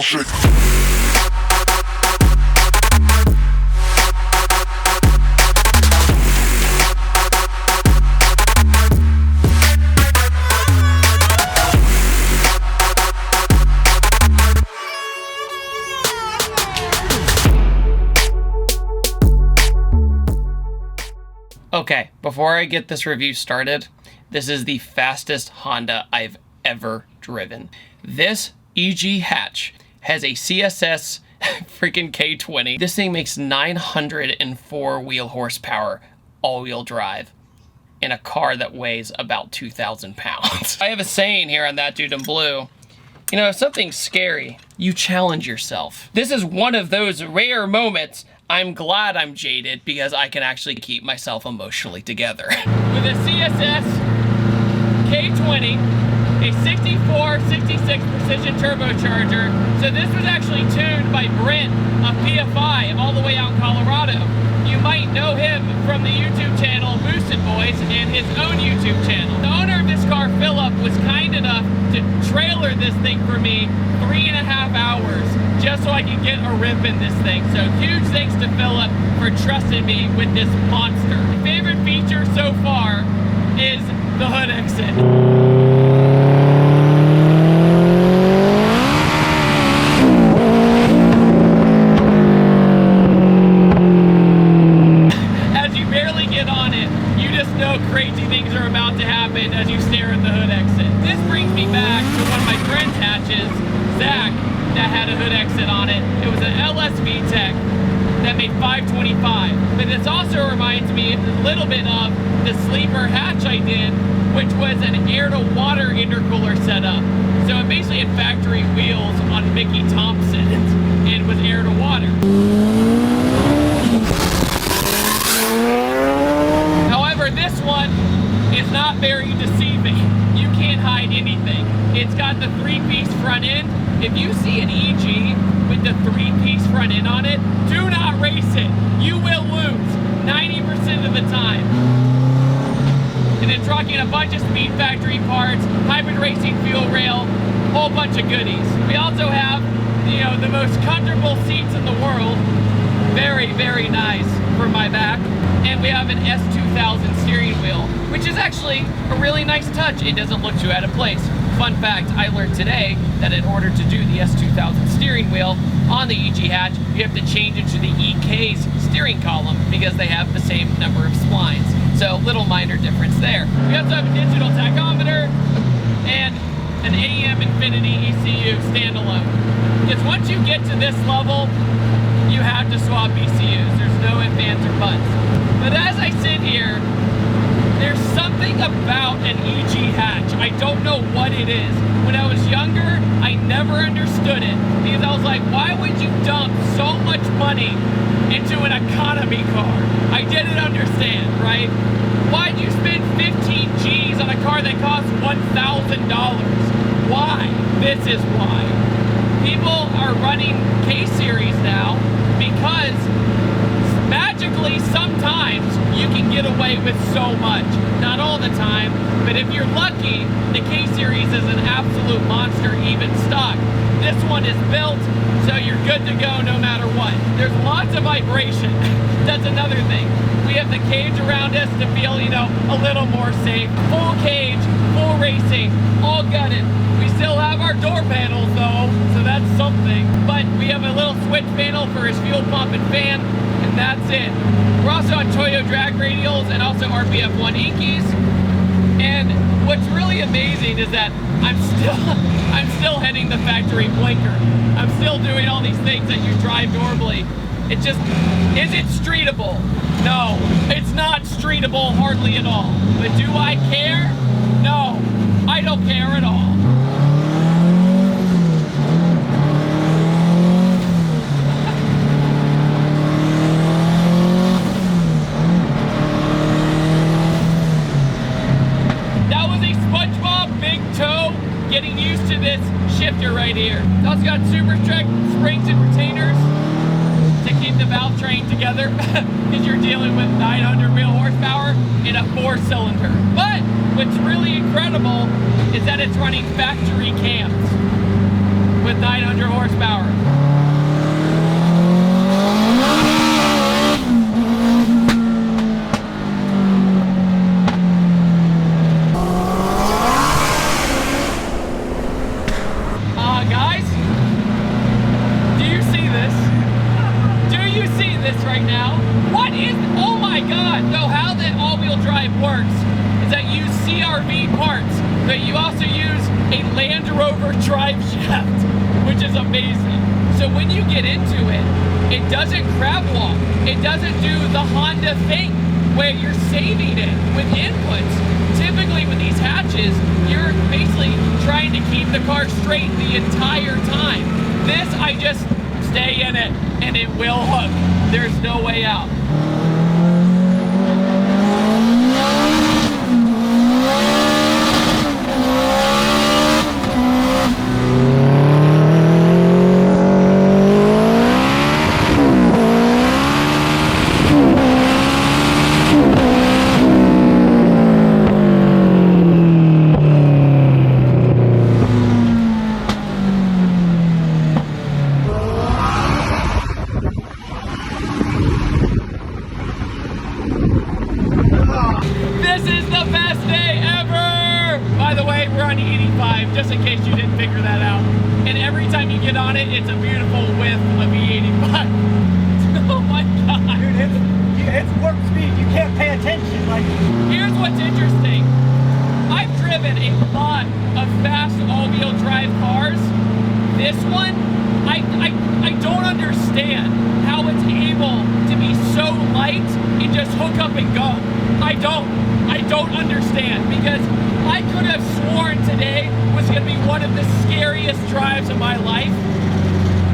shake. Okay, before I get this review started, this is the fastest Honda I've ever driven. This EG hatch has a CSS freaking K20. This thing makes 904 wheel horsepower all-wheel drive in a car that weighs about 2,000 pounds. I have a saying here on ThatDudeinBlue. You know, if something's scary, you challenge yourself. This is one of those rare moments. I'm glad I'm jaded because I can actually keep myself emotionally together. With a CSS K20, a 64-66 precision turbocharger. So this was actually tuned by Brent of PFI all the way out in Colorado. You might know him from the YouTube channel Boosted Boys and his own YouTube channel. The owner of this car, Philip, was kind enough to trailer this thing for me 3.5 hours just so I could get a rip in this thing. So huge thanks to Philip for trusting me with this monster. My favorite feature so far is the hood exit. Crazy things are about to happen as you stare at the hood exit. This brings me back to one of my friend's hatches, Zach, that had a hood exit on it. It was an LSV Tech that made 525. But this also reminds me a little bit of the sleeper hatch I did, which was an air-to-water intercooler setup. So it basically had factory wheels on Mickey Thompson's and was air-to-water. This one is not very deceiving. You can't hide anything. It's got the 3-piece front end. If you see an EG with the 3-piece front end on it, do not race it. You will lose 90% of the time. And it's rocking a bunch of Speed Factory parts, hybrid racing fuel rail, whole bunch of goodies. We also have, you know, the most comfortable seats in the world. Very, very nice for my back. And we have an S2000 steering wheel, which is actually a really nice touch. It doesn't look too out of place. Fun fact, I learned today that in order to do the S2000 steering wheel on the EG hatch, you have to change it to the EK's steering column because they have the same number of splines. So little minor difference there. We also have a digital tachometer and an AM Infinity ECU standalone. Because once you get to this level, you have to swap ECUs. There's no ifs, ands, or buts. But as I sit here, there's something about an EG hatch. I don't know what it is. When I was younger, I never understood it. Because I was like, why would you dump so much money into an economy car? I didn't understand, right? Why'd you spend 15 G's on a car that costs $1,000? Why? This is why. People are running K-Series now because magically sometimes you can get away with so much. Not all the time, but if you're lucky, the K-Series is an absolute monster even stock. This one is built, so you're good to go no matter what. There's lots of vibration. That's another thing. We have the cage around us to feel, you know, a little more safe. Full cage, full racing, all gutted. We still have our door panels though, so that's something. But we have a little switch panel for his fuel pump and fan, and that's it. We're also on Toyo drag radials and also RPF1 Inkies. And what's really amazing is that I'm still hitting the factory blinker. I'm still doing all these things that you drive normally. It just, is it streetable? No, it's not streetable hardly at all. But do I care? No, I don't care at all. Getting used to this shifter right here. It's also got super strict springs and retainers to keep the valve train together because you're dealing with 900 wheel horsepower in a 4-cylinder. But what's really incredible is that it's running factory cams, with 900 horsepower. Guys, do you see this? Do you see this right now? What is, oh my God, no, how that all-wheel drive works is that you use CRV parts, but you also use a Land Rover drive shaft, which is amazing. So when you get into it, it doesn't crab walk. It doesn't do the Honda thing where you're saving it with inputs. Typically with these hatches, you're basically trying to keep the car straight the entire time. This, I just stay in it and it will hook. There's no way out. Just in case you didn't figure that out. And every time you get on it, it's a beautiful width of E85. Oh my God. Dude, it's warp speed. You can't pay attention. Like, here's what's interesting. I've driven a lot of fast all-wheel drive cars. This one, I don't understand how it's able to be so light and just hook up and go. I don't understand, because I could have sworn today was going to be one of the scariest drives of my life.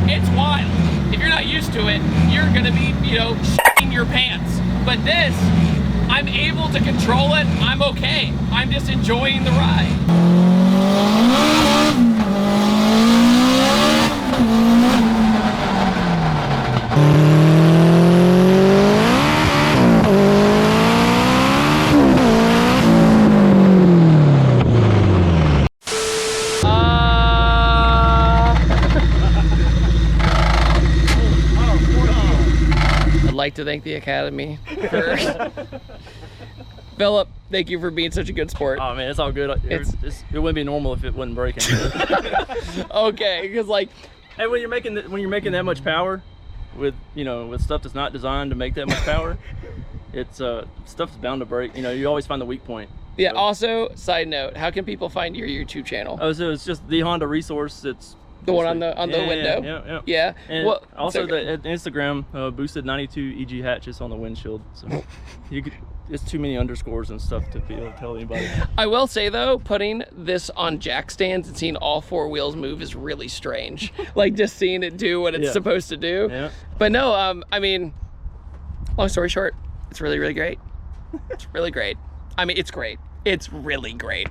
It's wild. If you're not used to it, you're going to be, you know, shitting your pants. But this, I'm able to control it. I'm okay. I'm just enjoying the ride. I'd like to thank the Academy first. Philip, thank you for being such a good sport. Oh man, it's all good. It wouldn't be normal if it wasn't breaking. Okay, because like, hey, when you're making that much power, with stuff that's not designed to make that much power, it's stuff's bound to break. You always find the weak point. Yeah. So. Also, side note, how can people find your YouTube channel? Oh, so it's just the Honda Resource. It's the one on the window. Yeah. And well, also okay. the Instagram boosted 92 EG hatches on the windshield. So it's too many underscores and stuff to be able to tell anybody. I will say though, putting this on jack stands and seeing all four wheels move is really strange. Like just seeing it do what it's supposed to do. Yeah. But no, I mean, long story short, it's really, really great. It's really great. I mean, it's great. It's really great.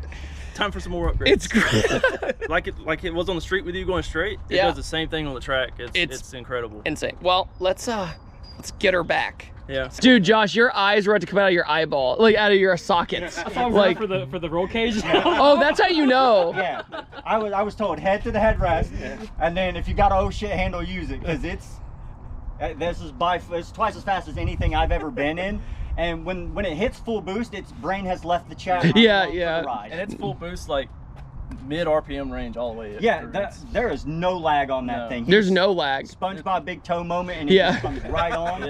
Time for some more upgrades. It's great. like it was on the street with you going straight. It does the same thing on the track. It's incredible. Insane. Well, let's get her back. Yeah. Dude, Josh, your eyes were about to come out of your eyeball, like out of your sockets. I thought we were for the roll cage. Oh, that's how you know. Yeah. I was told head to the headrest, and then if you got a oh shit handle, use it, because it's twice as fast as anything I've ever been in. And when it hits full boost, its brain has left the chat. Yeah. For the ride. And it's full boost, like mid RPM range all the way. Yeah, there is no lag on that thing. There's no lag. SpongeBob big toe moment, and it just comes right on.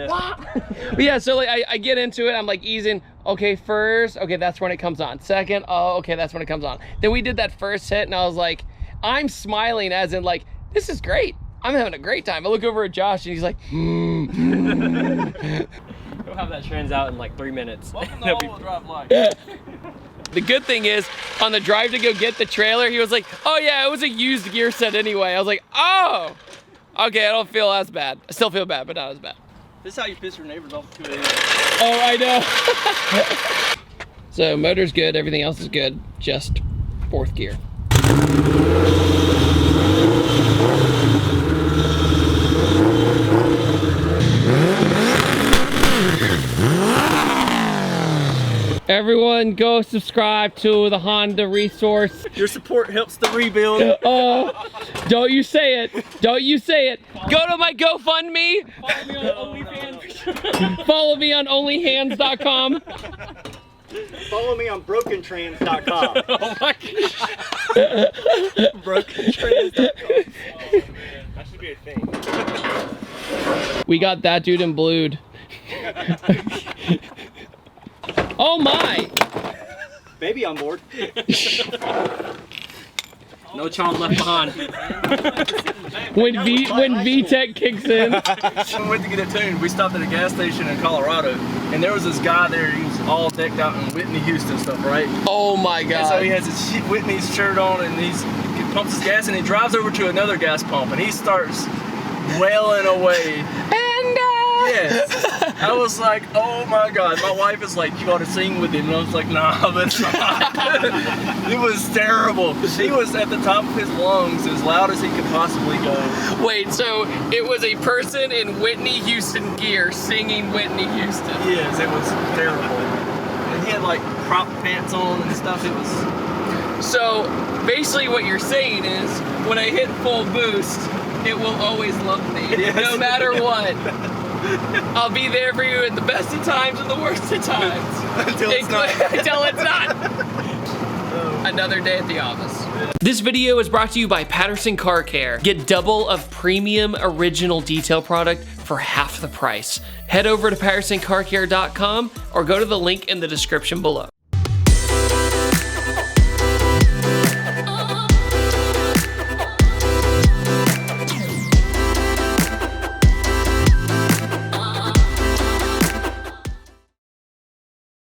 Yeah, so like I get into it, I'm like easing, okay, first, okay, that's when it comes on. Second, oh, okay, that's when it comes on. Then we did that first hit, and I was like, I'm smiling as in like, this is great. I'm having a great time. I look over at Josh, and he's like, We'll have that trans out in like 3 minutes. Welcome to all-wheel drive life. The good thing is, on the drive to go get the trailer, he was like, oh yeah, it was a used gear set anyway. I was like, oh, okay, I don't feel as bad. I still feel bad, but not as bad. This is how you piss your neighbors off at 2 a.m. Oh, I know. So motor's good, everything else is good, just fourth gear. Everyone go subscribe to the Honda Resource. Your support helps the rebuild. Oh, don't you say it. Don't you say it. Go to my GoFundMe. Follow me on onlyhands.com. Follow me on brokentrans.com. Oh my Brokentrans.com. That should be a thing. We got that dude in blued. Oh my! Baby on board. No child left behind. When VTech kicks in. When we went to get it tuned, we stopped at a gas station in Colorado, and there was this guy there. He was all decked out in Whitney Houston stuff, right? Oh my And god. so he has his Whitney's shirt on, and he pumps his gas, and he drives over to another gas pump, and he starts wailing away. Yes. I was like, oh my god. My wife is like, you ought to sing with him. And I was like, nah, that's not. It was terrible. He was at the top of his lungs, as loud as he could possibly go. Wait, so it was a person in Whitney Houston gear singing Whitney Houston. Yes, it was terrible. And he had like prop pants on and stuff. It was. So basically what you're saying is, when I hit full boost, it will always love me, Yes. no matter what. I'll be there for you in the best of times and the worst of times. Until it's not. Until it's not. Another day at the office. This video is brought to you by Patterson Car Care. Get double of premium original detail product for half the price. Head over to PattersonCarCare.com or go to the link in the description below.